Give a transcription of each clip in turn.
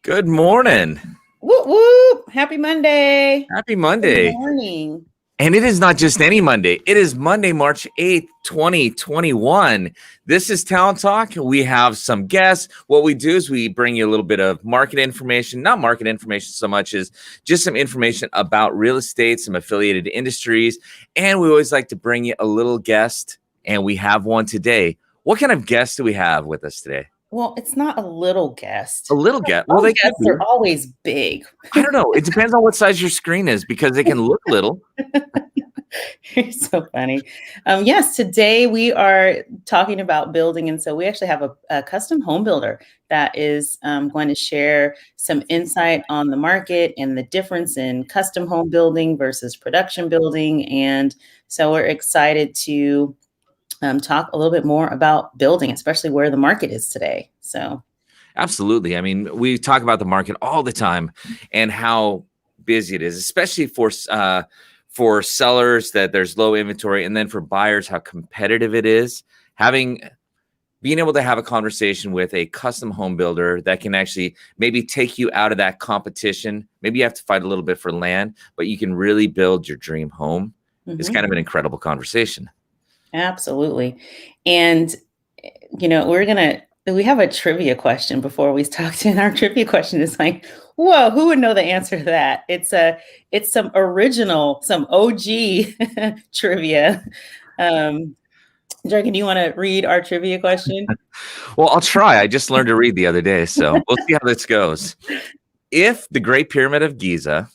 Good morning. Whoop, whoop. Happy Monday. Happy Monday. Good morning. And it is not just any Monday. It is Monday, March 8th, 2021. This is Talent Talk. We have some guests. What we do is we bring you a little bit of market information, not market information so much as just some information about real estate, some affiliated industries. And we always like to bring you a little guest. And we have one today. What kind of guest do we have with us today? Well, it's not a little guest. A little guest. Well, they guests are always big. I don't know. It depends on what size your screen is because they can look little. You're so funny. Yes, today we are talking about building. And so we actually have a custom home builder that is going to share some insight on the market and the difference in custom home building versus production building. And so we're excited to talk a little bit more about building, especially where the market is today. So, absolutely. I mean, we talk about the market all the time and how busy it is, especially for sellers that there's low inventory, and then for buyers how competitive it is. Being able to have a conversation with a custom home builder that can actually maybe take you out of that competition. Maybe you have to fight a little bit for land, but you can really build your dream home. Mm-hmm. It's kind of an incredible conversation. Absolutely. And, you know, we have a trivia question before we talk to, and our trivia question is like, whoa, who would know the answer to that? It's some OG trivia. Dragon, do you want to read our trivia question? Well, I'll try. I just learned to read the other day, so we'll see how this goes. If the Great Pyramid of Giza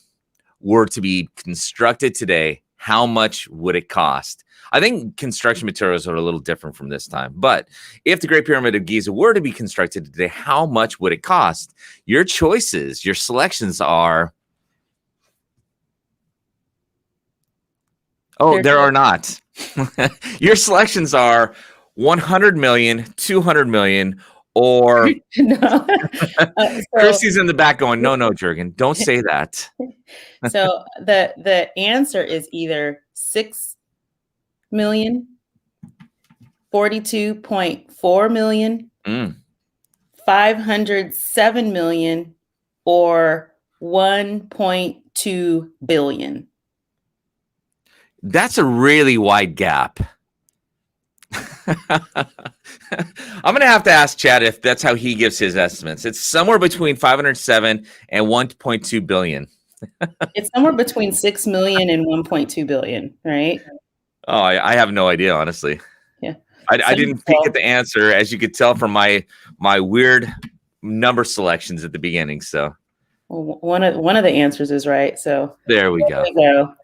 were to be constructed today, how much would it cost? I think construction materials are a little different from this time. But if the Great Pyramid of Giza were to be constructed today, how much would it cost? Your choices, your selections are... Oh, there are not. Your selections are 100 million, 200 million, or... No. Christy's in the back going, no, Jurgen, don't say that. So the answer is either 6 million, 42.4 million, 507 million, or 1.2 billion. That's a really wide gap. I'm going to have to ask Chad if that's how he gives his estimates. It's somewhere between 507 and 1.2 billion. It's somewhere between 6 million and 1.2 billion, right? Oh, I have no idea, honestly. Yeah, I didn't peek at the answer, as you could tell from my weird number selections at the beginning. So, well, one of the answers is right. So there we go.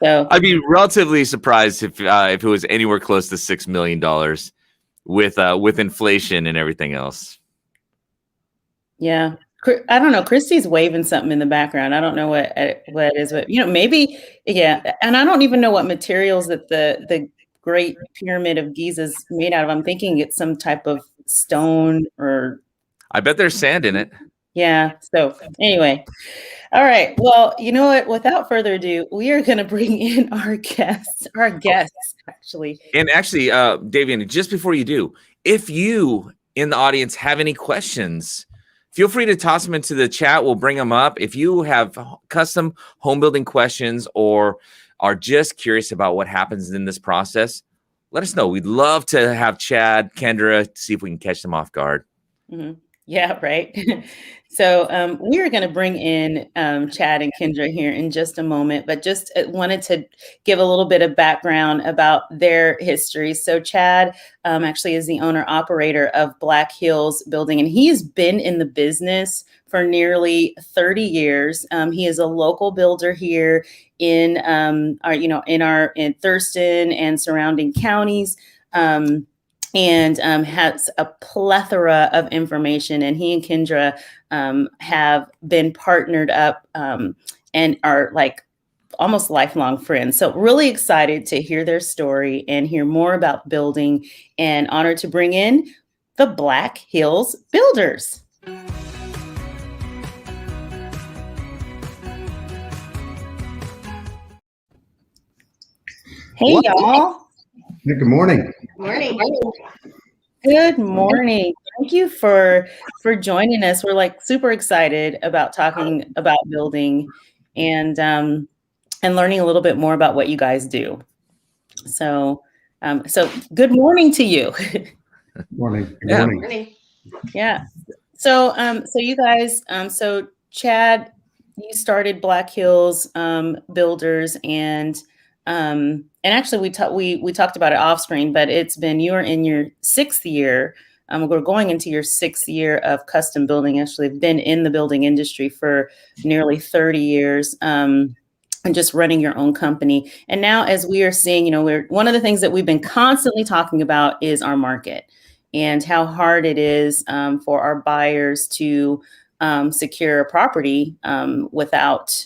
So I'd be relatively surprised if it was anywhere close to $6 million with inflation and everything else. Yeah. I don't know. Christy's waving something in the background. I don't know what it is, but maybe, yeah. And I don't even know what materials that the Great Pyramid of Giza is made out of. I'm thinking it's some type of stone, or I bet there's sand in it. Yeah. So anyway, all right. Well, you know what? Without further ado, we are going to bring in our guests. Actually. And actually, Davian, just before you do, if you in the audience have any questions, feel free to toss them into the chat. We'll bring them up. If you have custom home building questions or are just curious about what happens in this process, let us know. We'd love to have Chad, Kendra, see if we can catch them off guard. Mm-hmm. Yeah, right. So we are going to bring in Chad and Kendra here in just a moment, but just wanted to give a little bit of background about their history. So Chad actually is the owner operator of Black Hills Building, and he's been in the business for nearly 30 years. He is a local builder here in in Thurston and surrounding counties. And has a plethora of information. And he and Kendra have been partnered up and are like almost lifelong friends. So really excited to hear their story and hear more about building, and honored to bring in the Black Hills Builders. Hey, y'all. Good morning. Morning. Good morning. Thank you for joining us. We're like super excited about talking about building and learning a little bit more about what you guys do. So good morning to you. Morning. Good Yeah. morning. Yeah. So you guys, so Chad, you started Black Hills Builders, and actually we talked about it off screen, but you're in your 6th year. We're going into your 6th year of custom building. Actually, I've been in the building industry for nearly 30 years. And just running your own company. And now, as we are seeing, one of the things that we've been constantly talking about is our market and how hard it is for our buyers to secure a property without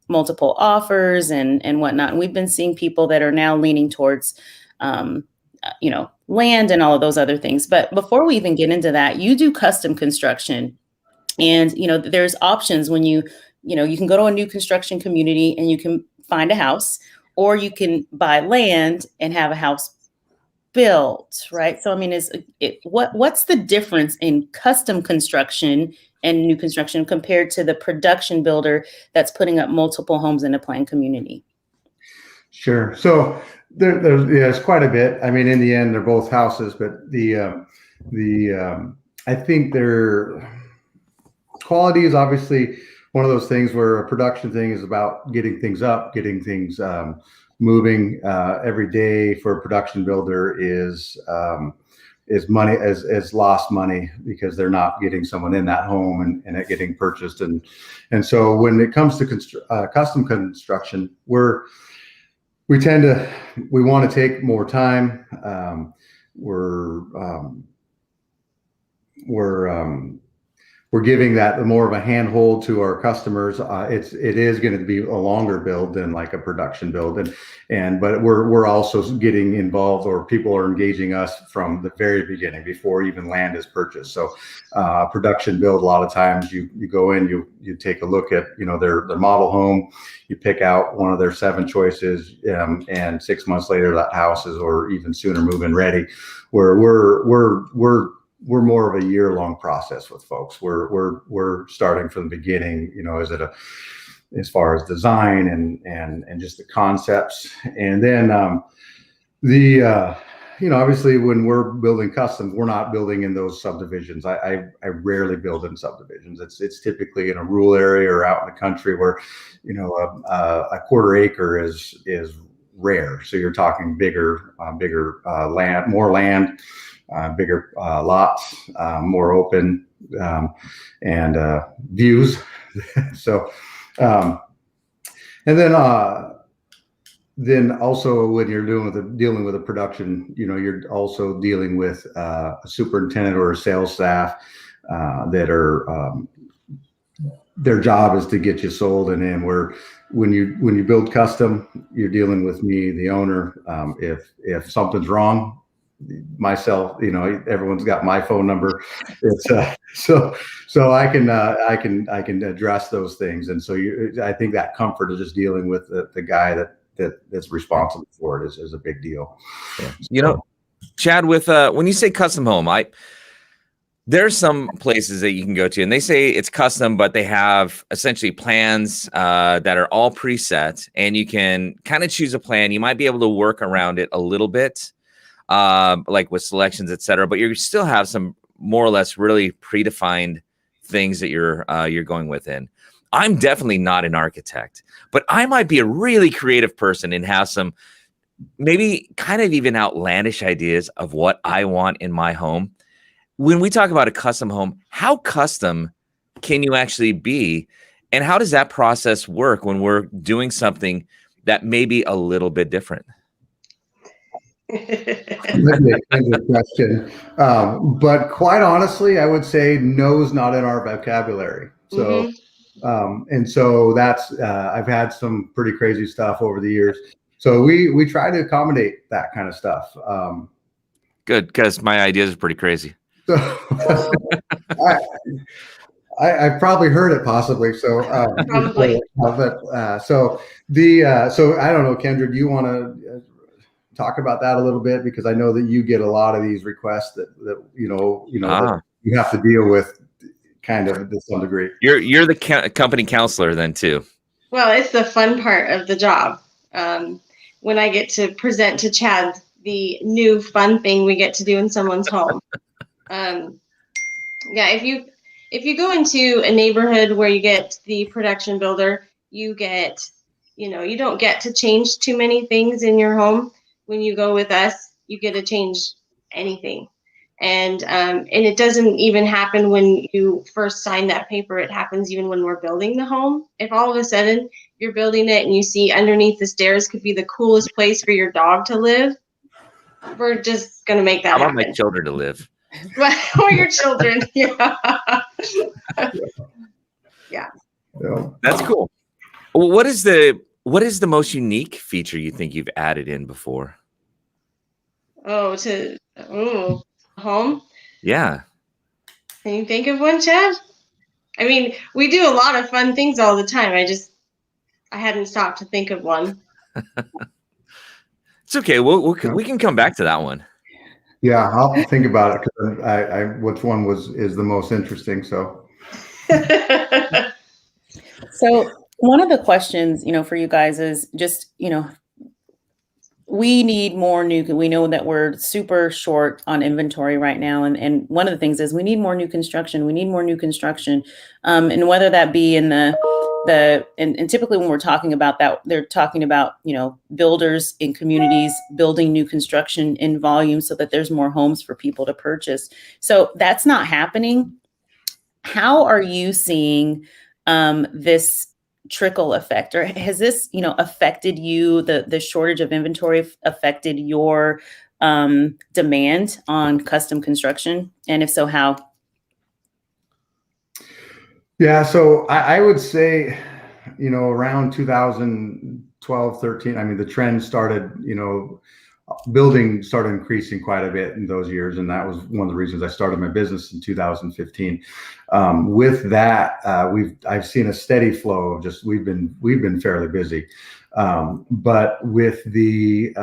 multiple offers and whatnot. And we've been seeing people that are now leaning towards, land and all of those other things. But before we even get into that, you do custom construction. And, there's options when you can go to a new construction community and you can find a house, or you can buy land and have a house built, right? So, I mean, what's the difference in custom construction and new construction compared to the production builder that's putting up multiple homes in a planned community? Sure. So there's quite a bit. I mean, in the end, they're both houses, but I think their quality is obviously one of those things where a production thing is about getting things up, getting things moving. Every day for a production builder is money, is lost money, because they're not getting someone in that home and it getting purchased. And so when it comes to custom construction, we want to take more time. We're giving that more of a handhold to our customers. It is going to be a longer build than like a production build, but we're also getting involved, or people are engaging us from the very beginning before even land is purchased. So production build, a lot of times you go in, you take a look at their model home, you pick out one of their 7 choices, and 6 months later that house is, or even sooner, move-in ready. Where we're more of a year-long process with folks. We're starting from the beginning, as far as design and just the concepts. And then obviously when we're building customs, we're not building in those subdivisions. I rarely build in subdivisions. It's typically in a rural area or out in the country where a quarter acre is rare. So you're talking bigger land, more land. Bigger lots, more open, and views. So, and then also when you're dealing with a production, you're also dealing with a superintendent or a sales staff that are their job is to get you sold. And then when you build custom, you're dealing with me, the owner. If something's wrong, myself, everyone's got my phone number. It's so I can address those things. And so I think that comfort of just dealing with the guy that's responsible for it is a big deal. Yeah. Chad, with when you say custom home, there's some places that you can go to and they say it's custom, but they have essentially plans that are all preset, and you can kind of choose a plan. You might be able to work around it a little bit, like with selections, etc. But you still have some more or less really predefined things that you're going within. I'm definitely not an architect, but I might be a really creative person and have some maybe kind of even outlandish ideas of what I want in my home. When we talk about a custom home, how custom can you actually be? And how does that process work when we're doing something that may be a little bit different? That's a good question. But quite honestly, I would say no is not in our vocabulary. So, and so that's, I've had some pretty crazy stuff over the years. So we try to accommodate that kind of stuff. Good, because my ideas are pretty crazy. So I probably heard it possibly. So, Probably. so I don't know, Kendra, do you want to talk about that a little bit? Because I know that you get a lot of these requests that that you have to deal with kind of to some degree. You're the company counselor then too. Well, it's the fun part of the job. When I get to present to Chad the new fun thing we get to do in someone's home. Yeah, if you go into a neighborhood where you get the production builder, you don't get to change too many things in your home. When you go with us, you get to change anything. And it doesn't even happen when you first sign that paper. It happens even when we're building the home. If all of a sudden you're building it and you see underneath the stairs could be the coolest place for your dog to live, we're just going to make that happen. I want my children to live. Or your children. Yeah. Yeah. That's cool. Well, what is the most unique feature you think you've added in before? Home? Yeah. Can you think of one, Chad? I mean, we do a lot of fun things all the time. I hadn't stopped to think of one. It's okay. We can come back to that one. Yeah, I'll have to think about it because which one is the most interesting. So. So one of the questions, for you guys is just, we need more we know that we're super short on inventory right now. And one of the things is we need more new construction. We need more new construction. And whether that be in and typically when we're talking about that, they're talking about, builders in communities building new construction in volume so that there's more homes for people to purchase. So that's not happening. How are you seeing this trickle effect, or has this, affected you? The shortage of inventory affected your demand on custom construction, and if so, how? Yeah, so I would say, around 2012, 13. I mean, the trend started, building started increasing quite a bit in those years, and that was one of the reasons I started my business in 2015. With that, I've seen a steady flow of just we've been fairly busy, but with the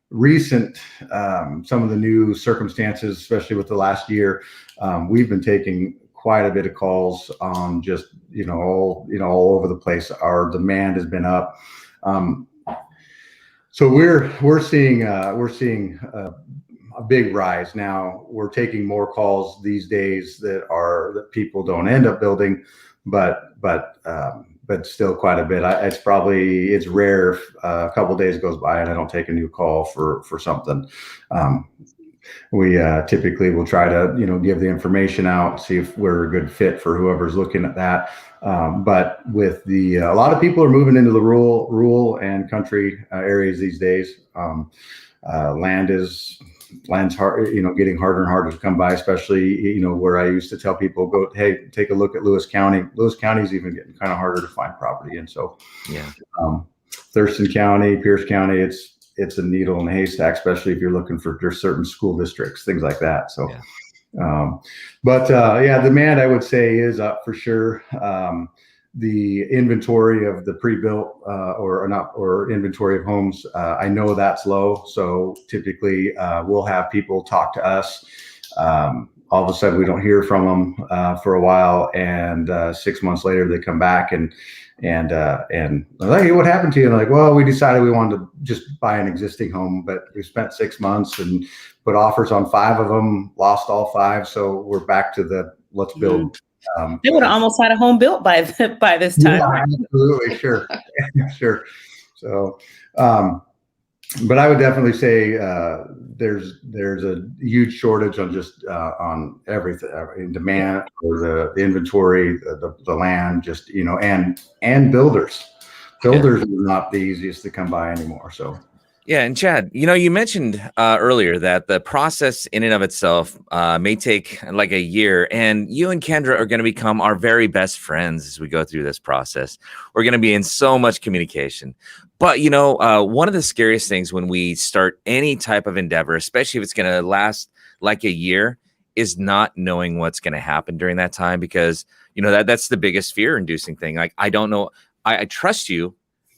recent some of the new circumstances, especially with the last year, we've been taking quite a bit of calls on just all over the place. Our demand has been up. So we're seeing a big rise now. We're taking more calls these days that people don't end up building, but still quite a bit. It's rare if a couple of days goes by and I don't take a new call for something. We typically will try to give the information out, see if we're a good fit for whoever's looking at that. But with a lot of people are moving into the rural and country areas these days. Land's hard, getting harder and harder to come by, especially, where I used to tell people, hey, take a look at Lewis County. Lewis County is even getting kind of harder to find property. And so, yeah, Thurston County, Pierce County, it's a needle in a haystack, especially if you're looking for certain school districts, things like that. So, yeah. Demand, I would say, is up for sure. The inventory of the pre-built or inventory of homes, I know that's low. So typically we'll have people talk to us. All of a sudden we don't hear from them for a while, and 6 months later they come back and hey, what happened to you? And I'm like, well, we decided we wanted to just buy an existing home, but we spent 6 months and put offers on 5 of them, lost all 5. So we're back to let's build. They would have almost had a home built by this time. Yeah, absolutely. Sure. Sure. So, but I would definitely say there's a huge shortage on just on everything, in demand for the inventory, the land, just and builders. Builders are not the easiest to come by anymore. So. Yeah, and Chad, you mentioned earlier that the process in and of itself may take like a year, and you and Kendra are going to become our very best friends as we go through this process. We're going to be in so much communication. But, one of the scariest things when we start any type of endeavor, especially if it's going to last like a year, is not knowing what's going to happen during that time, because, that's the biggest fear-inducing thing. Like, I don't know. I trust you,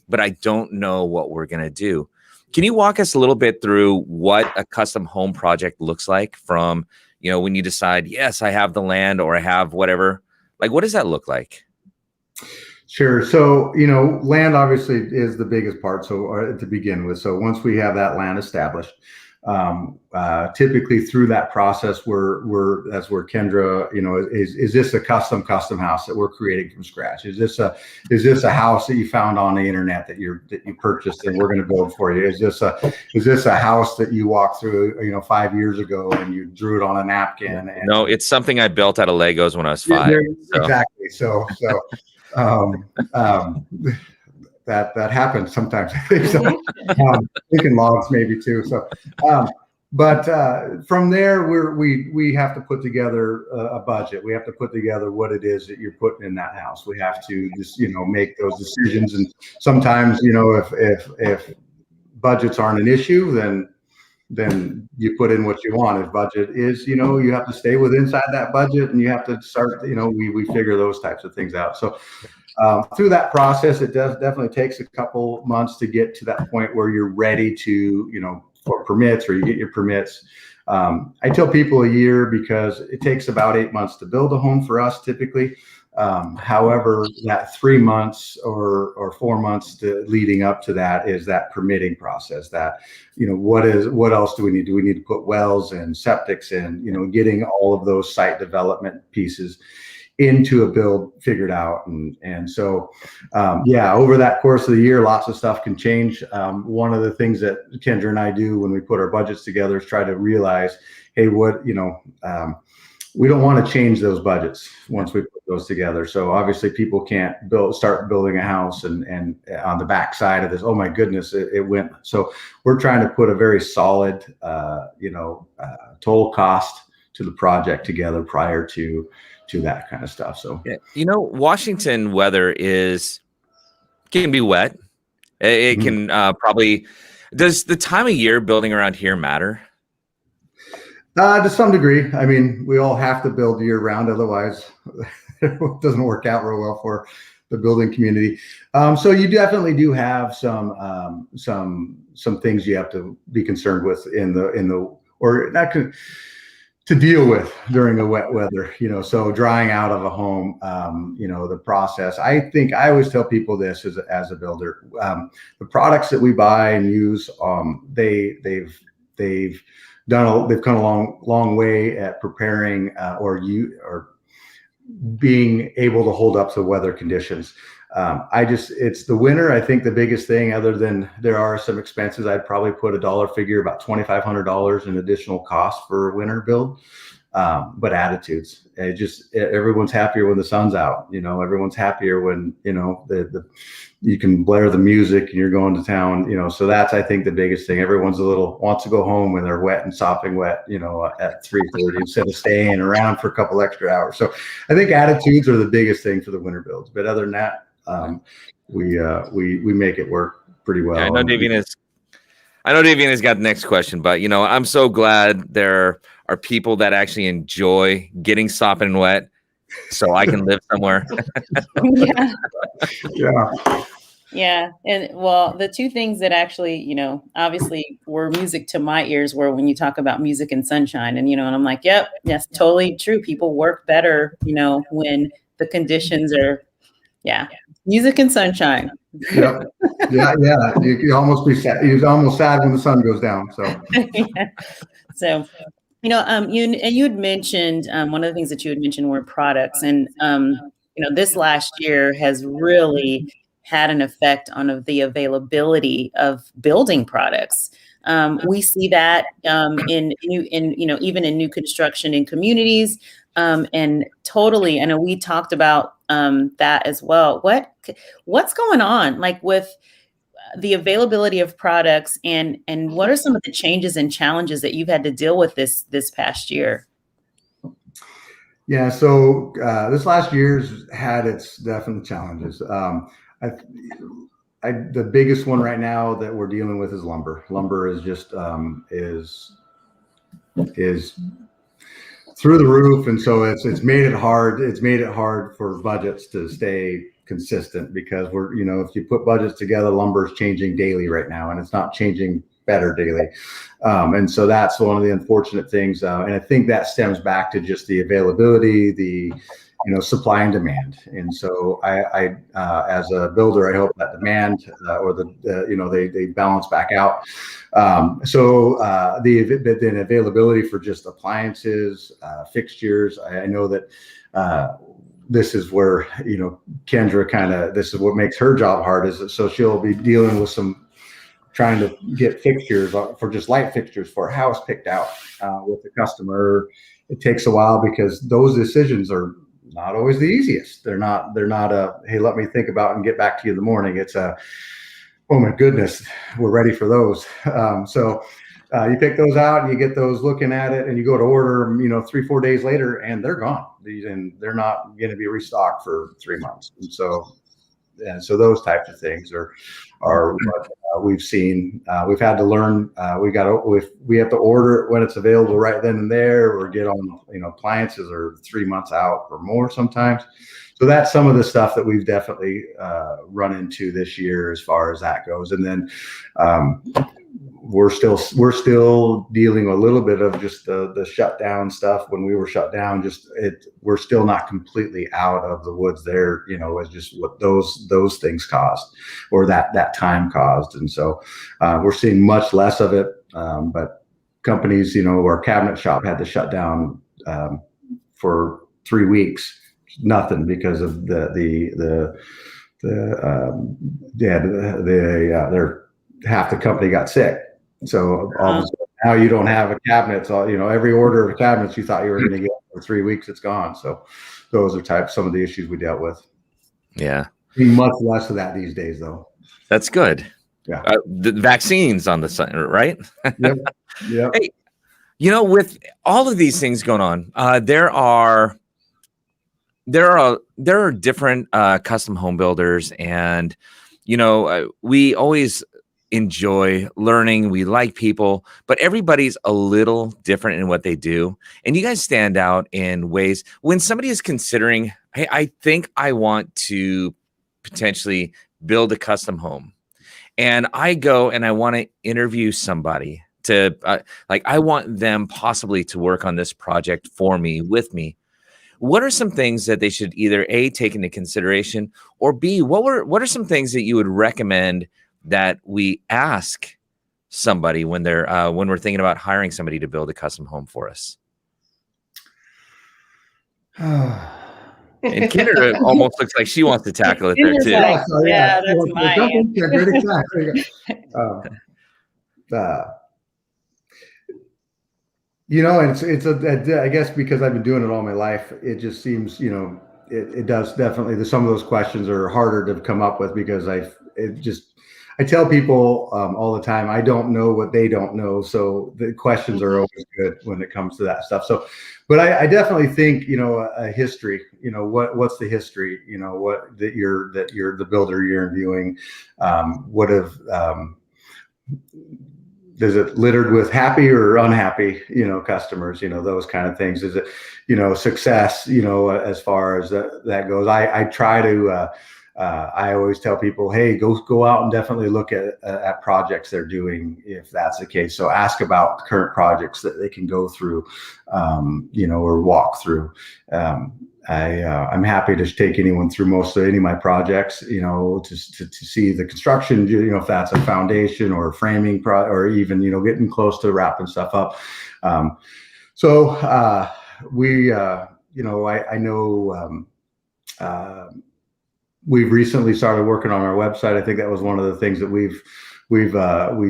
but I don't know what we're going to do. Can you walk us a little bit through what a custom home project looks like from, when you decide, yes, I have the land or I have whatever, like, what does that look like? Sure. So, land obviously is the biggest part. So to begin with, so once we have that land established, typically through that process, that's where Kendra, is this a custom house that we're creating from scratch? Is this a house that you found on the internet that you purchased and we're going to build for you? Is this a house that you walked through, 5 years ago and you drew it on a napkin? And no, it's something I built out of Legos when I was 5. So. Exactly. So that happens sometimes. I think so. Thinking logs maybe too. So, but from there, we have to put together a budget. We have to put together what it is that you're putting in that house. We have to just make those decisions. And sometimes if budgets aren't an issue, then you put in what you want. If budget is, you have to stay inside that budget, and you have to start. We figure those types of things out. So. Through that process, it definitely takes a couple months to get to that point where you're ready to, for permits, or you get your permits. I tell people a year because it takes about 8 months to build a home for us typically. However, that 3 months or 4 months leading up to that is that permitting process. That, what else do we need? Do we need to put wells and septics in? Getting all of those site development pieces into a build figured out. And so, over that course of the year, lots of stuff can change. One of the things that Kendra and I do when we put our budgets together is try to realize, hey, we don't want to change those budgets once we put those together. So obviously people can't start building a house and on the back side of this, oh my goodness, it went. So we're trying to put a very solid, total cost to the project together prior to that kind of stuff. So, Washington weather can be wet. It can probably, does the time of year building around here matter? To some degree. I mean, we all have to build year round. Otherwise it doesn't work out real well for the building community. So you definitely do have some things you have to be concerned with to deal with during the wet weather, so drying out of a home, the process. I think I always tell people this as a builder, the products that we buy and use, they've come a long way at preparing or being able to hold up to weather conditions. It's the winter. I think the biggest thing, other than there are some expenses, I'd probably put a dollar figure, about $2,500 in additional cost for a winter build. But attitudes, everyone's happier when the sun's out, everyone's happier when, you can blare the music and you're going to town, so that's, I think, the biggest thing. Everyone's wants to go home when they're wet and sopping wet, at 3:30 instead of staying around for a couple extra hours. So I think attitudes are the biggest thing for the winter builds. But other than that, we make it work pretty well. Yeah, I know Davian has got the next question, but I'm so glad there are people that actually enjoy getting sopping wet, so I can live somewhere. Yeah. And well, the two things that actually, obviously were music to my ears were when you talk about music and sunshine, and and I'm like, yep, that's totally true. People work better, when the conditions are, music and sunshine. Yep. Yeah. You almost be sad. You're almost sad when the sun goes down. So. So, you had mentioned one of the things that you had mentioned were products, and this last year has really had an effect on the availability of building products. We see that in even in new construction in communities, and totally. I know we talked about that as well. What's going on, like, with the availability of products, and what are some of the changes and challenges that you've had to deal with this past year? Yeah, so this last year's had its definite challenges. The biggest one right now that we're dealing with is lumber. Lumber is just is through the roof, and so it's made it hard. It's made it hard for budgets to stay consistent, because we're, if you put budgets together, lumber is changing daily right now, and it's not changing better daily. And so that's one of the unfortunate things. And I think that stems back to just the availability, the supply and demand. And so I as a builder, I hope that demand or they balance back out. Then availability for just appliances, fixtures. I know that this is where, Kendra this is what makes her job hard, is that, so she'll be dealing with trying to get fixtures for just light fixtures for a house picked out with the customer. It takes a while because those decisions are not always the easiest. They're not hey, let me think about and get back to you in the morning. It's oh my goodness, we're ready for those. So you pick those out, and you get those, looking at it, and you go to order them, 3-4 days later, and they're gone, and they're not going to be restocked for 3 months. And so those types of things are what we've seen. We've had to learn. We have to order it when it's available right then and there, or get on. Appliances are 3 months out or more sometimes. So that's some of the stuff that we've definitely run into this year as far as that goes. And then we're still dealing a little bit of just the shutdown stuff. When we were shut down, we're still not completely out of the woods there, as just what those things caused, or that time caused. And so we're seeing much less of it. But companies, our cabinet shop had to shut down for 3 weeks, nothing, because of their half the company got sick. So all of a sudden, now you don't have a cabinet. So, every order of cabinets you thought you were going to get for 3 weeks, it's gone. So those are some of the issues we dealt with. Yeah. Much less of that these days, though. That's good. Yeah. The vaccines on the side, right? Yep. Yep. Hey, with all of these things going on, there are different custom home builders, and we always enjoy learning. We like people, but everybody's a little different in what they do. And you guys stand out in ways when somebody is considering, hey, I think I want to potentially build a custom home, and I go and I want to interview somebody to I want them possibly to work on this project for me, with me. What are some things that they should either A, take into consideration, or B, what are some things that you would recommend that we ask somebody when we're thinking about hiring somebody to build a custom home for us? And Kendra almost looks like she wants to tackle it there too. Yeah, that's mine. It's I guess because I've been doing it all my life, it just seems, it does definitely. Some of those questions are harder to come up with, because I tell people all the time, I don't know what they don't know. So the questions are always good when it comes to that stuff. So, but I definitely think, a history, what's the history, what that you're the builder you're interviewing, is it littered with happy or unhappy, customers, those kind of things. Is it, success, as far as that goes. I try to, I always tell people, hey, go out and definitely look at projects they're doing, if that's the case. So ask about current projects that they can go through, or walk through. I'm happy to take anyone through any of my projects, to see the construction, if that's a foundation or a framing or even, getting close to wrapping stuff up. I know, we've recently started working on our website. I think that was one of the things that we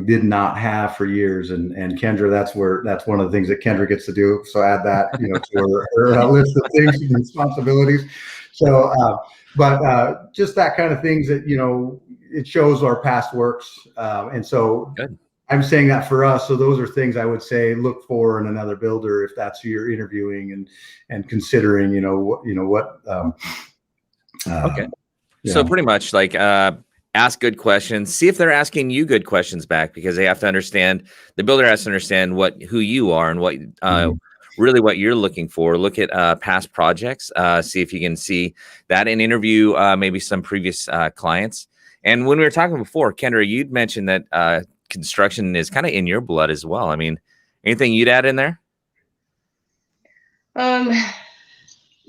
did not have for years. And Kendra, that's one of the things that Kendra gets to do. So add that, to her list of things and responsibilities. So, but just that kind of things that, it shows our past works. And so good. I'm saying that for us. So those are things I would say, look for in another builder, if that's who you're interviewing and considering, what. Okay. So pretty much ask good questions, see if they're asking you good questions back, because they have to understand, the builder has to understand who you are and what really what you're looking for. Look at past projects, see if you can see that, and interview maybe some previous clients. And when we were talking before, Kendra, you'd mentioned that construction is kind of in your blood as well. I mean, anything you'd add in there?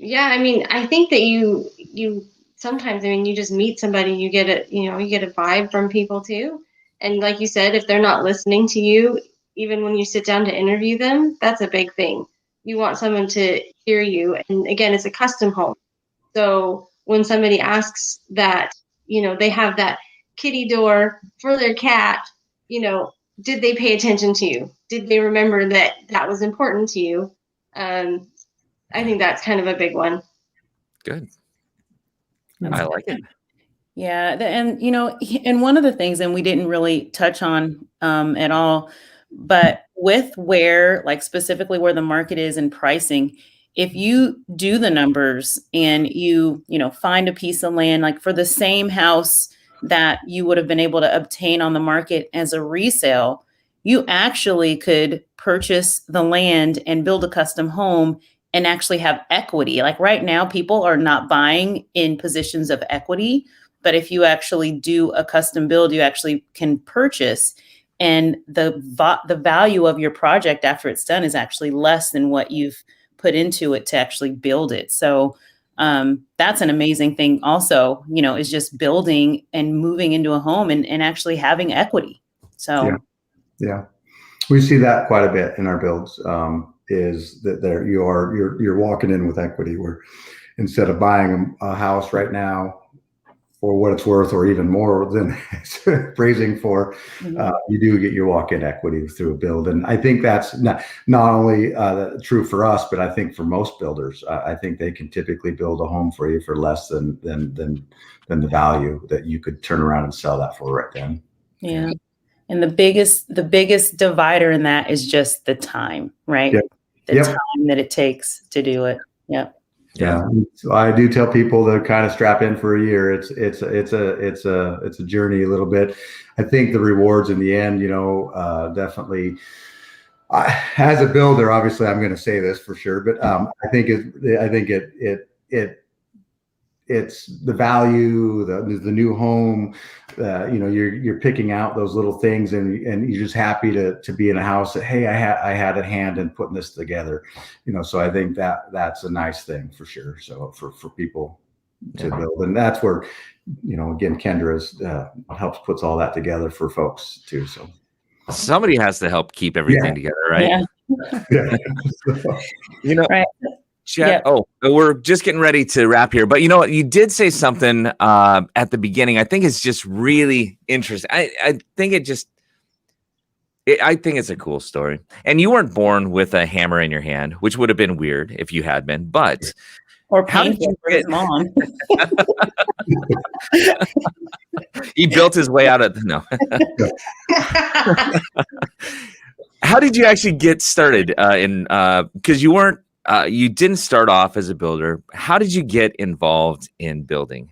Yeah, I mean, I think that you sometimes, I mean, you just meet somebody, you get a vibe from people too. And like you said, if they're not listening to you, even when you sit down to interview them, that's a big thing. You want someone to hear you. And again, it's a custom home. So when somebody asks that, they have that kitty door for their cat, did they pay attention to you? Did they remember that that was important to you? I think that's kind of a big one. Good. I like it. Yeah. And one of the things, and we didn't really touch on at all, but with where, like specifically where the market is in pricing, if you do the numbers and you find a piece of land, like for the same house that you would have been able to obtain on the market as a resale, you actually could purchase the land and build a custom home and actually have equity. Like right now, people are not buying in positions of equity, but if you actually do a custom build, you actually can purchase, and the value of your project after it's done is actually less than what you've put into it to actually build it. So that's an amazing thing also, is just building and moving into a home and actually having equity. So yeah, we see that quite a bit in our builds. Is that you're walking in with equity, where instead of buying a house right now for what it's worth or even more than it's appraising for, you do get your walk-in equity through a build. And I think that's not only true for us, but I think for most builders, I think they can typically build a home for you for less than the value that you could turn around and sell that for right then. Yeah. And the biggest divider in that is just the time, right? Yep. The time that it takes to do it. Yep. Yeah. So I do tell people to kind of strap in for a year. It's a journey a little bit. I think the rewards in the end, definitely. As a builder, obviously, I'm going to say this for sure, but I think it's the value, the new home. You're picking out those little things, and you're just happy to be in a house that, hey, I had a hand in putting this together. So I think that's a nice thing for sure. So for people to build, and that's where again, Kendra's helps puts all that together for folks too. So somebody has to help keep everything together, right? Yeah. Right. Chad, we're just getting ready to wrap here, but you know what? You did say something at the beginning. I think it's just really interesting. I think it's a cool story. And you weren't born with a hammer in your hand, which would have been weird if you had been. But or painful for his mom. He built his way out of How did you actually get started because you weren't. You didn't start off as a builder. How did you get involved in building?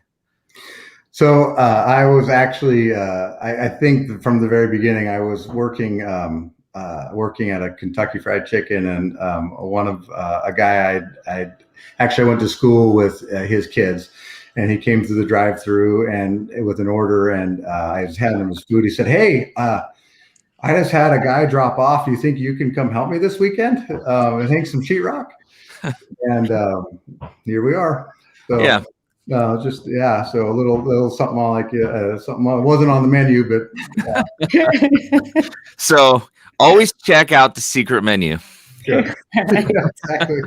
So I was actually, I think from the very beginning, I was working at a Kentucky Fried Chicken, and one of a guy I actually went to school with his kids, and he came through the drive-through and with an order, and I was handing him his food. He said, "Hey, I just had a guy drop off. You think you can come help me this weekend and hang some sheetrock?" And here we are. So, so a little something like something wasn't on the menu, but so always check out the secret menu. Sure. Exactly.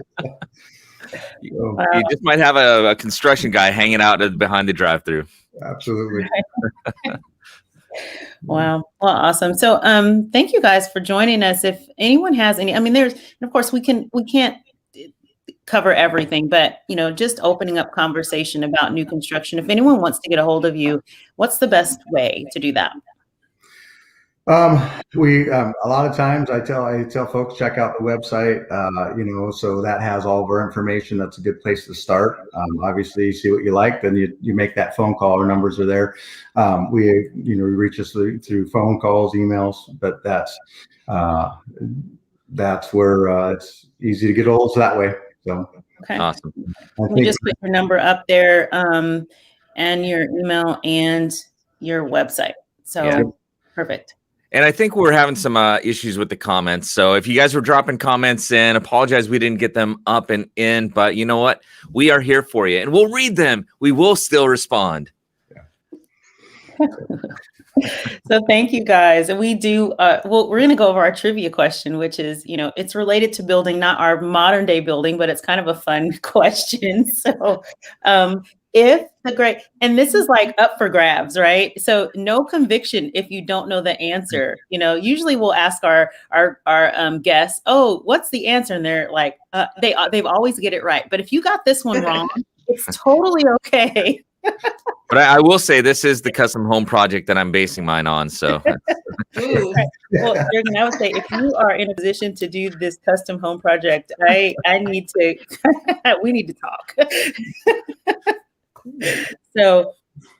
You just might have a construction guy hanging out behind the drive-through. Absolutely. Wow. Well, awesome. So, thank you guys for joining us. If anyone has any, and of course we can't cover everything, but just opening up conversation about new construction. If anyone wants to get a hold of you, what's the best way to do that? We a lot of times I tell folks, check out the website, so that has all of our information. That's a good place to start. Obviously, you see what you like, then you make that phone call. Our numbers are there. We reach us through phone calls, emails, but that's that's where it's easy to get olds that way. So Okay. Awesome. We just put your number up there, and your email and your website. So perfect. And I think we're having some issues with the comments. So if you guys were dropping comments in, apologize we didn't get them up and in. But you know what? We are here for you, and we'll read them. We will still respond. So thank you guys. And we do, well, we're going to go over our trivia question, which is, it's related to building, not our modern day building, but it's kind of a fun question. So if the great, and this is like up for grabs, right? So no conviction if you don't know the answer. Usually we'll ask our guests, oh, what's the answer? And they're like, they've always get it right. But if you got this one wrong, it's totally okay. But I will say this is the custom home project that I'm basing mine on. So, well, Jürgen, I would say if you are in a position to do this custom home project, I need to. We need to talk. So,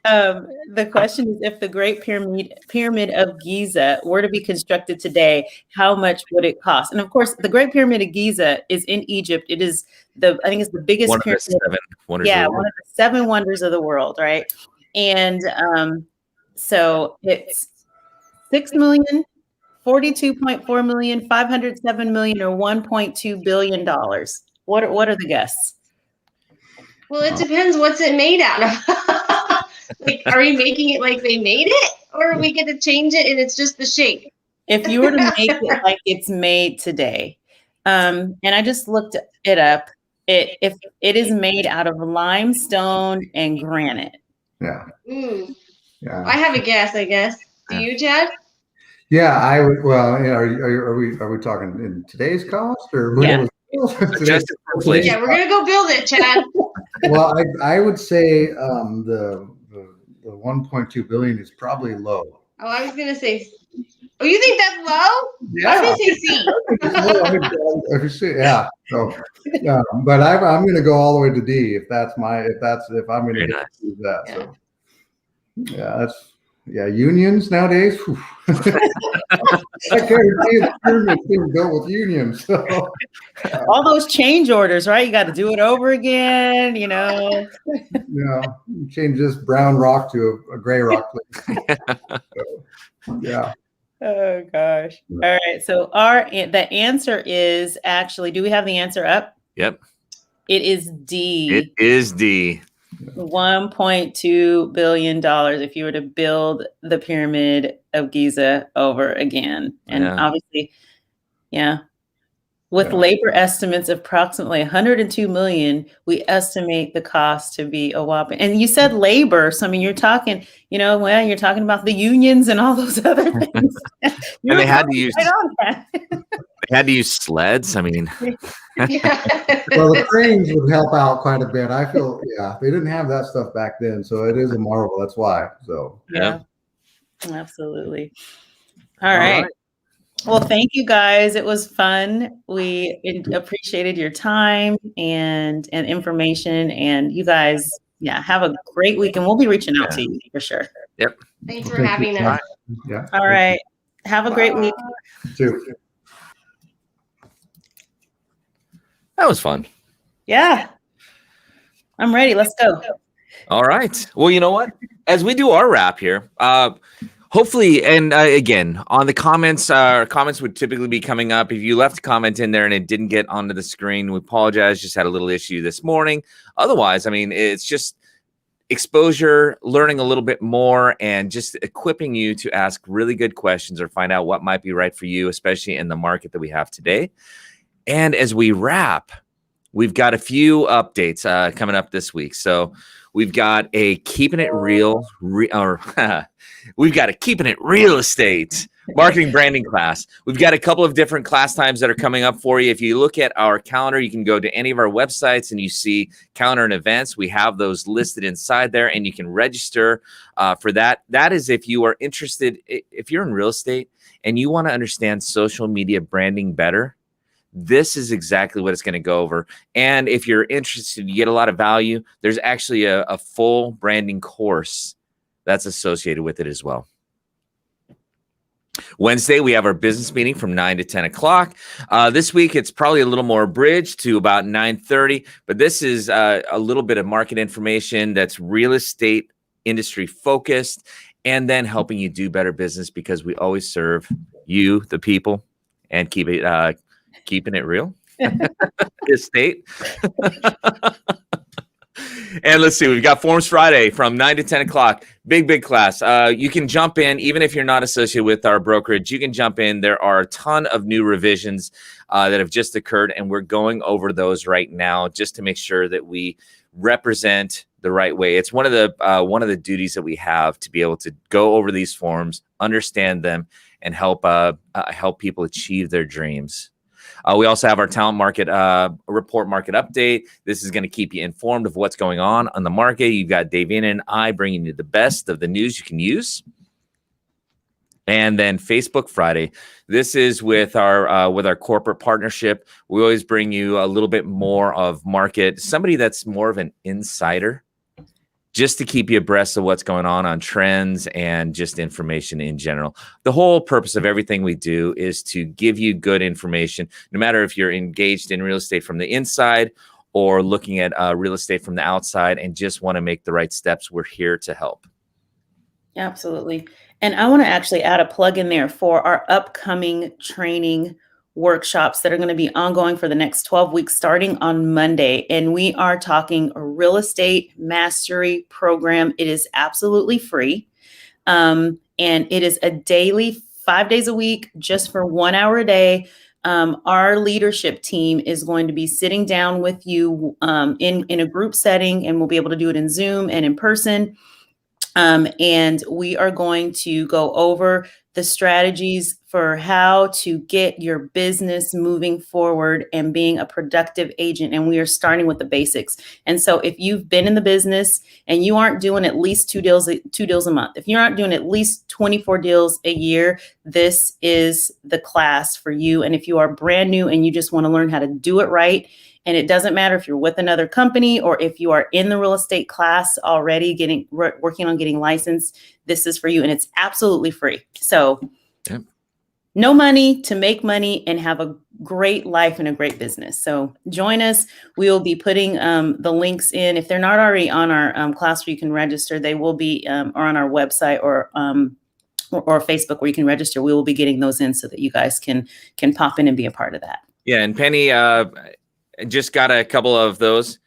the question is: if the Great Pyramid of Giza were to be constructed today, how much would it cost? And of course, the Great Pyramid of Giza is in Egypt. It is I think it's the biggest one of pyramid. the 7 wonders. Yeah, one of the 7 wonders of the world, right? And so it's 6 million, 42.4 million, 507 million, or 1.2 billion dollars. What are the guesses? Well, it depends what's it made out of. Like, are we making it like they made it, or are we going to change it and it's just the shape? If you were to make it like it's made today, and I just looked it up, if it is made out of limestone and granite. Yeah. Yeah. I have a guess, I guess. Do you, Chad? Yeah, I would. Well, are we talking in today's cost or? Yeah. Yeah, we're gonna go build it, Chad. Well, I would say the 1.2 billion is probably low. Oh, I was gonna say. Oh, you think that's low? Yeah. I was gonna say C. Yeah. So, but I'm going to go all the way to D if I'm going to do that. Yeah. So, yeah, unions nowadays. I can't see the pyramid being built with unions. So. All those change orders, right? You got to do it over again, Yeah, you change this brown rock to a gray rock. So, yeah. Oh gosh. All right. So the answer is actually, do we have the answer up? Yep. It is D. It is D. $1.2 billion if you were to build the Pyramid of Giza over again. And obviously, with labor estimates of approximately 102 million, we estimate the cost to be a whopping. And you said labor, so I mean, you're talking, you're talking about the unions and all those other things. And they had to use they had to use sleds. I mean, well, the cranes would help out quite a bit. I feel, they didn't have that stuff back then, so it is a marvel. That's why. So absolutely. All right. Well, thank you guys. It was fun. We appreciated your time and information. And you guys, have a great week. And we'll be reaching out to you for sure. Yep. Thanks for having us. Yeah. All right. Have a great week. You too. That was fun. Yeah. I'm ready. Let's go. All right. Well, you know what? As we do our wrap here, hopefully, and again, on the comments, comments would typically be coming up. If you left a comment in there and it didn't get onto the screen, we apologize. Just had a little issue this morning. Otherwise, I mean, it's just exposure, learning a little bit more, and just equipping you to ask really good questions or find out what might be right for you, especially in the market that we have today. And as we wrap, we've got a few updates coming up this week. So we've got a keeping it real, we've got a keeping it real estate marketing branding class. We've got a couple of different class times that are coming up for you. If you look at our calendar, you can go to any of our websites and you see calendar and events. We have those listed inside there, and you can register for that. That is if you are interested, if you're in real estate and you want to understand social media branding better. This is exactly what it's going to go over. And if you're interested, you get a lot of value. There's actually a full branding course that's associated with it as well. Wednesday, we have our business meeting from 9 to 10 o'clock. This week, it's probably a little more abridged to about 9:30, but this is a little bit of market information that's real estate industry focused, and then helping you do better business, because we always serve you, the people, and keeping it real. Estate. And let's see, we've got Forms Friday from 9 to 10 o'clock. Big class. You can jump in, even if you're not associated with our brokerage. You can jump in. There are a ton of new revisions that have just occurred, and we're going over those right now just to make sure that we represent the right way. It's one of the duties that we have, to be able to go over these forms, understand them, and help people achieve their dreams. We also have our talent market report market update. This is going to keep you informed of what's going on the market. You've got Davina and I bringing you the best of the news you can use. And then Facebook Friday. This is with our corporate partnership. We always bring you a little bit more of market, somebody that's more of an insider, just to keep you abreast of what's going on trends and just information in general. The whole purpose of everything we do is to give you good information, no matter if you're engaged in real estate from the inside or looking at real estate from the outside and just want to make the right steps. We're here to help. Absolutely. And I want to actually add a plug in there for our upcoming training workshops that are going to be ongoing for the next 12 weeks, starting on Monday. And we are talking a real estate mastery program. It is absolutely free. And it is a daily, 5 days a week, just for 1 hour a day. Our leadership team is going to be sitting down with you in a group setting, and we'll be able to do it in Zoom and in person. And we are going to go over the strategies for how to get your business moving forward and being a productive agent. And we are starting with the basics. And so if you've been in the business and you aren't doing at least two deals a month, if you aren't doing at least 24 deals a year, this is the class for you. And if you are brand new and you just want to learn how to do it right, and it doesn't matter if you're with another company or if you are in the real estate class already working on getting licensed, this is for you. And it's absolutely free. So no money to make money and have a great life and a great business. So join us. We will be putting the links in. If they're not already on our class where you can register, they will be or on our website or Facebook where you can register. We will be getting those in so that you guys can pop in and be a part of that. Yeah. And Penny, just got a couple of those.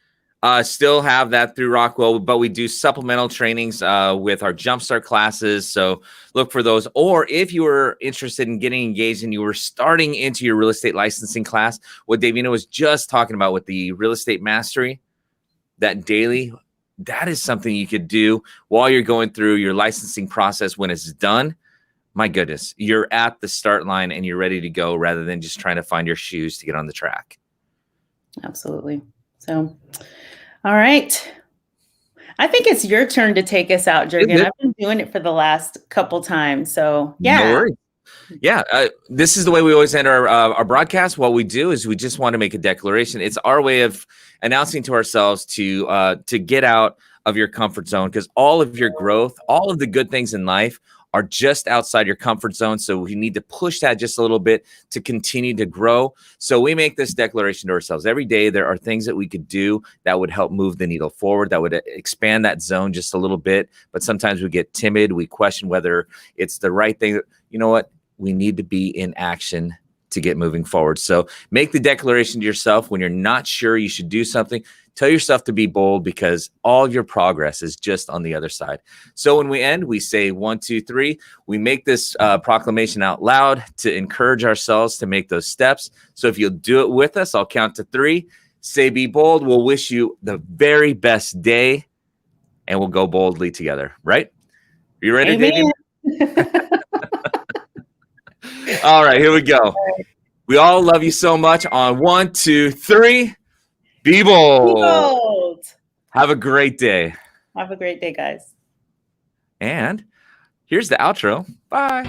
Still have that through Rockwell, but we do supplemental trainings with our Jumpstart classes. So look for those. Or if you were interested in getting engaged and you were starting into your real estate licensing class, what Davina was just talking about with the real estate mastery, that daily, that is something you could do while you're going through your licensing process. When it's done, my goodness, you're at the start line and you're ready to go, rather than just trying to find your shoes to get on the track. Absolutely. So, all right. I think it's your turn to take us out, Jurgen. I've been doing it for the last couple times. So, yeah. No worries. Yeah. This is the way we always end our broadcast. What we do is we just want to make a declaration. It's our way of announcing to ourselves to get out of your comfort zone, because all of your growth, all of the good things in life are just outside your comfort zone. So we need to push that just a little bit to continue to grow. So we make this declaration to ourselves every day. There are things that we could do that would help move the needle forward, that would expand that zone just a little bit. But sometimes we get timid. We question whether it's the right thing. You know what? We need to be in action to get moving forward. So make the declaration to yourself when you're not sure you should do something. Tell yourself to be bold, because all your progress is just on the other side. So when we end, we say 1, 2, 3. We make this proclamation out loud to encourage ourselves to make those steps. So if you'll do it with us, I'll count to 3. Say, be bold. We'll wish you the very best day, and we'll go boldly together. Right? Are you ready, David? All right, here we go. We all love you so much. On 1, 2, 3. Be bold. Be bold. Have a great day. Have a great day, guys. And here's the outro. Bye.